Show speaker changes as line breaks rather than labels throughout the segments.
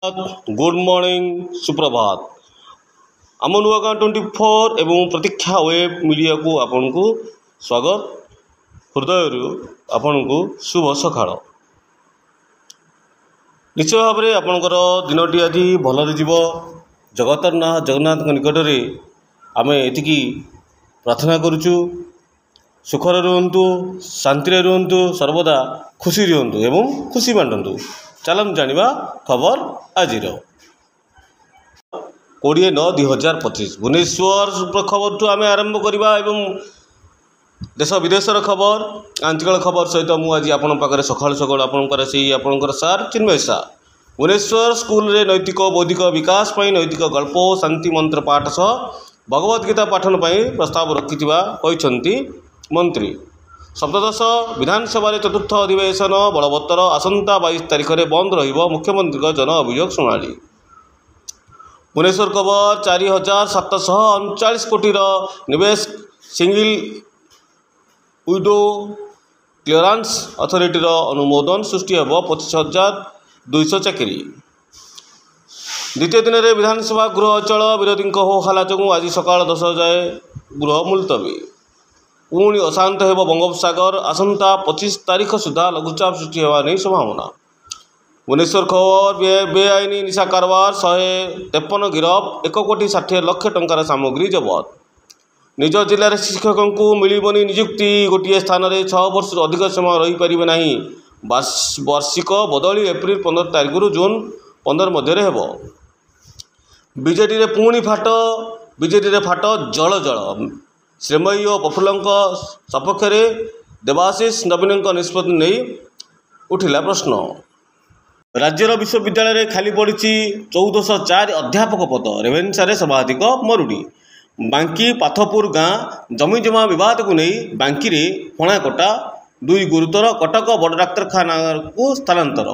Good morning सुप्रभात आम नुआगाँ 24 एवं प्रतीक्षा वेब मीडिया को आपन को स्वागत हृदय आपन को शुभ सकाळ। निश्चय भाव में आपणकर दिनटी आज भलरे जीव जगतरनाथ जगन्नाथ निकट में आम एति प्रार्थना करुचु। सुखर रुहतु, शांति रुहतु, सर्वदा खुशी रुहतु एवं खुशी बांटतु। चलम जानिबा खबर आजिर 20/9/2025 भुवनेश्वर खबर ठू आम आरंभ करवा एवं देश विदेशर खबर आंचलिक खबर सहित मुझे आपण पाखे सकाल सकाल आपणकर सार चिन्मय शाह भुवनेश्वर स्कूल रे नैतिक बौद्धिक विकास पर नैतिक गल्प शांति मंत्र पाठ सह भगवद गीता पाठन पर प्रस्ताव रखि मंत्री। सप्तदश विधानसभा चतुर्थ अधिवेशन बलवत्तर आसंता 22 तारिख में बंद रहिबो मुख्यमंत्री जन अभियोग शुणाणी। भुवनेश्वर खबर 4739 कोटी निवेश सिंगल विडो क्लियरेंस अथॉरिटी अनुमोदन सृष्टि हेब 25,200 चाकरी। द्वितीय दिन में विधानसभा गृह अचल विरोधी हो हल्ला जो आज सकाल 10 जाए गृह मुलतवी। पुणी अशांत हेब बंगोपसागर आसंता 25 तारिख सुधा लघुचाप सृष्टि होगा नहीं संभावना। भुवनेश्वर खबर बेआईन निशा कारबार 153 गिरफ 1,60,00,000 टंकार सामग्री जबत। निज जिले शिक्षकों को मिलबनी नियुक्ति गोटे स्थान में 6 वर्ष अधिक समय रही पारे ना। वार्षिक बदली एप्रिल 15 तारिख जून 15 मध्य हेब। बीजेडी पुणी फाट जल जल श्रीमयी और प्रफुल्ल सपक्ष देवाशीष नवीन निष्पत्ति नहीं उठिला प्रश्न। राज्यर विश्वविद्यालय खाली पड़ी 1404 अध्यापक पद। रेवेन्सा सर्वाधिक मरुड़ी। बांकी पाथपुर गाँ जमीजमा बद को नहीं बांकी फणाकटा 2 गुरुतर कटक बड़ डाक्तखाना को स्थानांतर।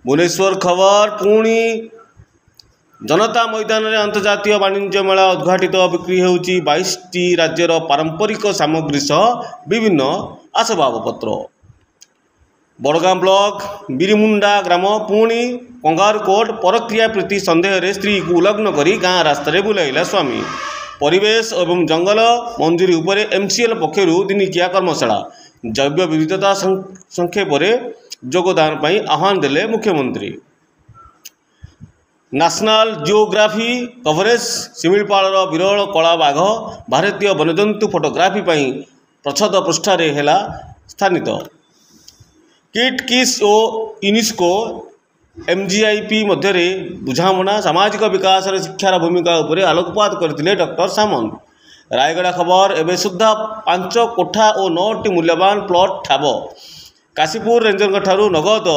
भुवनेश्वर खबर पुणी जनता मैदान में अंतर्जातीय वाणिज्य मेला उद्घाटित बिक्री होउची 22टी राज्यर पारंपरिक सामग्री सह विभिन्न आसबाबपत्र। बड़गाँ ब्लॉक बिरिमुंडा ग्राम पुणी कंगारुकोट परक्रिया प्रीति संदेह रे स्त्री को उल्लग्न करी गाँ रास्तार बुलाइला स्वामी। परिवेश एवं जंगल मंजूरी उपर एमसीएल पक्षर दिनिकिया कर्मशाला जैव विविधता संक्षेप योगदान पर आह्वान देले मुख्यमंत्री। नेशनल जियोग्राफी कवरेज शिमिलपाल विरल कला बाघ भारतीय वन्यजंतु फोटोग्राफी प्रच्छद पृष्ठार है स्थानित। किट किस और यूनेस्को एमजीआईपी मध्य बुझामणा सामाजिक विकास शिक्षार भूमिका उपर आलोकपात करते डॉक्टर सामंत। रायगढ़ खबर एवं सुधा 5 कोठा और 9टी मूल्यवान प्लॉट ठाब। काशीपुर रेंजर ठारू नगद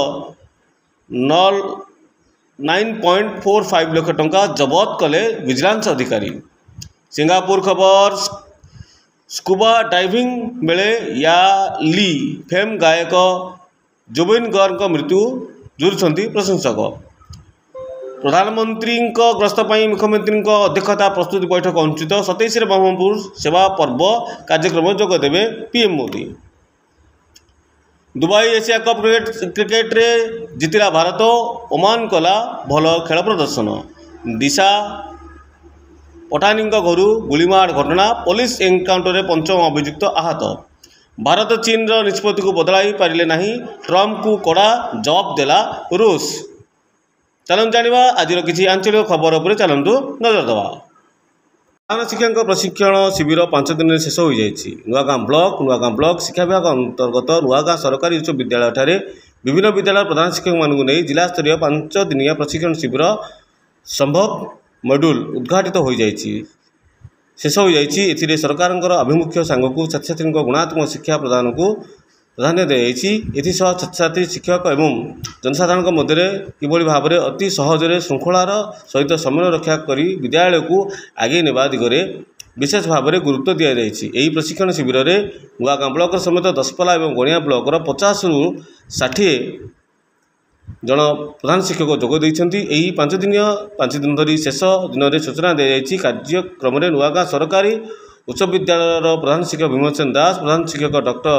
9.45 लाख टंका जबत कले विजिलेंस अधिकारी। सिंगापुर खबर स्कूबा डाइविंग बेले याली फेम गायक जुबिन गर्ग मृत्यु जुरुंट प्रशंसक। प्रधानमंत्री गस्त पर मुख्यमंत्री अध्यक्षता प्रस्तुति बैठक अनुष्ठित। 27 ब्रह्मपुर सेवा पर्व कार्यक्रम जोगदेवे PM Modi. Dubai Asia cup cricket रे जितिला भारत ओमान कला भल खेल प्रदर्शन। दिशा पठानी घर गुलीमाड़ घटना पुलिस एनकाउंटर में 5म अभियुक्त आहत। भारत चीन निष्पत्ति को बदलाई पारे ना ट्रंप को कड़ा जवाब देला रूस। चलନ୍ତୁ जानिबा आज किसी आंचलिक खबर उपर चलନ୍ତୁ नजर देवा। प्रधान शिक्षक प्रशिक्षण शिविर 5 दिन शेष हो जाएगी। नुआगाँ ब्लॉक शिक्षा विभाग अंतर्गत नुआगाँ सरकारी उच्च विद्यालय ठारे विभिन्न विद्यालय प्रधान शिक्षक मानू नहीं जिला स्तरीय 5 दिनिया प्रशिक्षण शिविर संभव मॉड्यूल उद्घाटित हो जाएगी शेष हो जाएगी। एथिरे सरकार आभिमुख्य सांग को छात्र छात्री गुणात्मक शिक्षा प्रदान को प्राधान्य दिखाई। एसह छात्र छात्री शिक्षक एवं जनसाधारण मध्य किभली भाव में अति सहजरे श्रृंखलार सहित समन्वय रक्षा कर विद्यालय को आगे नेबा दिगरे विशेष भाव में गुरुत्व दि जाएगी। यही प्रशिक्षण शिविर में नुआगाँ ब्लॉक समेत दशपल्ला और गणिया ब्लॉक 50 ରୁ 60 जन प्रधान शिक्षक जोगदेइछन्ति। यही 5 दिन धरी शेष दिन में सूचना दी जाएगी। कार्यक्रम में नुआगाँ सरकारी उच्च विद्यालय प्रधान शिक्षक भीमसेन दास, प्रधान शिक्षक डॉक्टर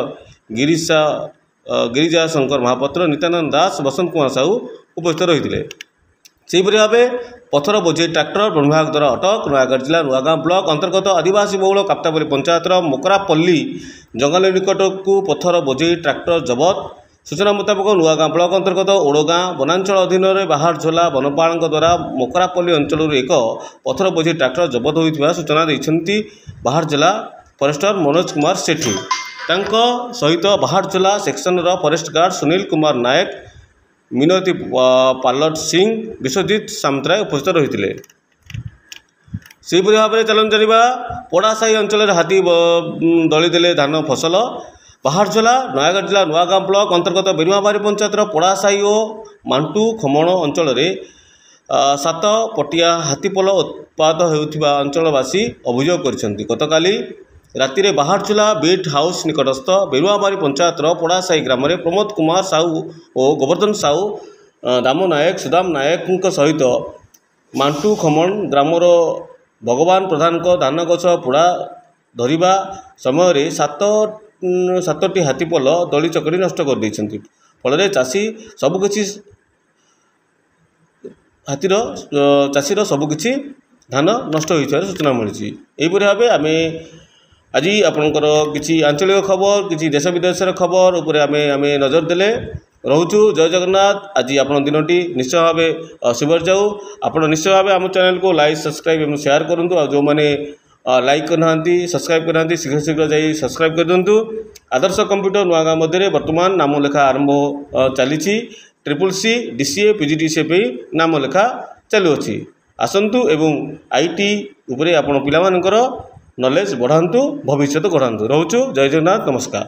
गिरिजा शंकर महापात्र, नित्यानंद दास, बसंत कुमार साहू उपस्थित रही। ସେହିପରି ଭାବେ ପଥର ବୋଝେଇ ଟ୍ରାକ୍ଟର ବନ ବିଭାଗ ଦ୍ୱାରା ଅଟକ। ନୟାଗଡ଼ ଜିଲ୍ଲା ନୂଆଗାଁ ବ୍ଲକ ଅନ୍ତର୍ଗତ ଆଦିବାସୀ ବହୁଳ କାପ୍ତାପଲ୍ଲୀ ପଞ୍ଚାୟତର ମକରାପଲ୍ଲୀ ଜଙ୍ଗଲ ନିକଟକୁ ପଥର ବୋଝେଇ ଟ୍ରାକ୍ଟର ଜବତ। ସୂଚନା ମୁତାବକ ନୂଆଗାଁ ବ୍ଲକ ଅନ୍ତର୍ଗତ ଓଡ଼ଗାଁ ବନାଞ୍ଚଳ ଅଧୀନରେ ବାହାରଝୋଲା ବନପାଳଙ୍କ ଦ୍ୱାରା ମକରାପଲ୍ଲୀ ଅଞ୍ଚଳରୁ ଏକ ପଥର ବୋଝେଇ ଟ୍ରାକ୍ଟର ଜବତ ହୋଇଥିବା ସୂଚନା ଦେଇଛନ୍ତି ବାହାରଝୋଲା ଫରେଷ୍ଟର ମନୋଜ କୁମାର ସେଠୀ। ତାଙ୍କ ସହିତ ବାହାରଝୋଲା ସେକ୍ସନର ଫରେଷ୍ଟ ଗାର୍ଡ ସୁନୀଲ କୁମାର ନାୟକ, ମିନତି ପାଲଟ ସିଂ, ବିଶ୍ୱଜିତ ସାମନ୍ତରାୟ ଉପସ୍ଥିତ ରହିଥିଲେ। ସେହିପରି ଭାବରେ ଚାଲନ୍ତୁ ଜାଣିବା ପଡ଼ାସାହି ଅଞ୍ଚଳରେ ହାତୀ ଦଳିଦେଲେ ଧାନ ଫସଲ। ବାହାରଝୋଲା ନୟାଗଡ଼ ଜିଲ୍ଲା ନୂଆଗାଁ ବ୍ଲକ ଅନ୍ତର୍ଗତ ବେରୁଆବାରି ପଞ୍ଚାୟତର ପଡ଼ାସାହି ଓ ମାଣ୍ଟୁ ଖମଣ ଅଞ୍ଚଳରେ 7 ପଟିଆ ହାତୀପଲ ଉତ୍ପାତ ହେଉଥିବା ଅଞ୍ଚଳବାସୀ ଅଭିଯୋଗ କରିଛନ୍ତି। ଗତକାଲି ରାତିରେ ବାହାରଝୋଲା ବିଟ୍ ହାଉସ ନିକଟସ୍ଥ ବେରୁଆବାରି ପଞ୍ଚାୟତର ପଡ଼ାସାହି ଗ୍ରାମରେ ପ୍ରମୋଦ କୁମାର ସାହୁ ଓ ଗୋବର୍ଦ୍ଧନ ସାହୁ, ଦାମ ନାୟକ, ସୁଦାମ ନାୟକଙ୍କ ସହିତ ମାଣ୍ଟୁ ଖମଣ ଗ୍ରାମର ଭଗବାନ ପ୍ରଧାନଙ୍କ ଧାନ ଗଛ ପୋଡ଼ା ଧରିବା ସମୟରେ 7ଟି ହାତୀପଲ ଦଳି ଚକଟି ନଷ୍ଟ କରିଦେଇଛନ୍ତି। ଫଳରେ ଚାଷୀର ସବୁକିଛି ଧାନ ନଷ୍ଟ ହୋଇଥିବାର ସୂଚନା ମିଳିଛି। ଏହିପରି ଭାବେ ଆମେ ଆଜି ଆପଣଙ୍କର କିଛି ଆଞ୍ଚଳିକ ଖବର, କିଛି ଦେଶ ବିଦେଶର ଖବର ଉପରେ ଆମେ ନଜର ଦେଲେ। ରହୁଛୁ। ଜୟ ଜଗନ୍ନାଥ। ଆଜି ଆପଣ ଦିନଟି ନିଶ୍ଚୟ ଭାବେ ଶୁଭରେ ଯାଉ। ଆପଣ ନିଶ୍ଚୟ ଭାବେ ଆମ ଚ୍ୟାନେଲକୁ ଲାଇକ୍, ସବସ୍କ୍ରାଇବ୍ ଏବଂ ସେୟାର କରନ୍ତୁ। ଆଉ ଯେଉଁମାନେ ଲାଇକ୍ କରିନାହାନ୍ତି, ସବସ୍କ୍ରାଇବ୍ କରିନାହାନ୍ତି, ଶୀଘ୍ର ଯାଇ ସବସ୍କ୍ରାଇବ୍ କରିଦିଅନ୍ତୁ। ଆଦର୍ଶ କମ୍ପ୍ୟୁଟର ନୂଆଗାଁ ମଧ୍ୟରେ ବର୍ତ୍ତମାନ ନାମ ଲେଖା ଆରମ୍ଭ ଚାଲିଛି। CCC, DCA, PGDCA ପାଇଁ ନାମ ଲେଖା ଚାଲୁଅଛି। ଆସନ୍ତୁ ଏବଂ IT ଉପରେ ଆପଣ ପିଲାମାନଙ୍କର ନଲେଜ ବଢ଼ାନ୍ତୁ, ଭବିଷ୍ୟତ ଗଢ଼ାନ୍ତୁ। ରହୁଛୁ। ଜୟ ଜଗନ୍ନାଥ। ନମସ୍କାର।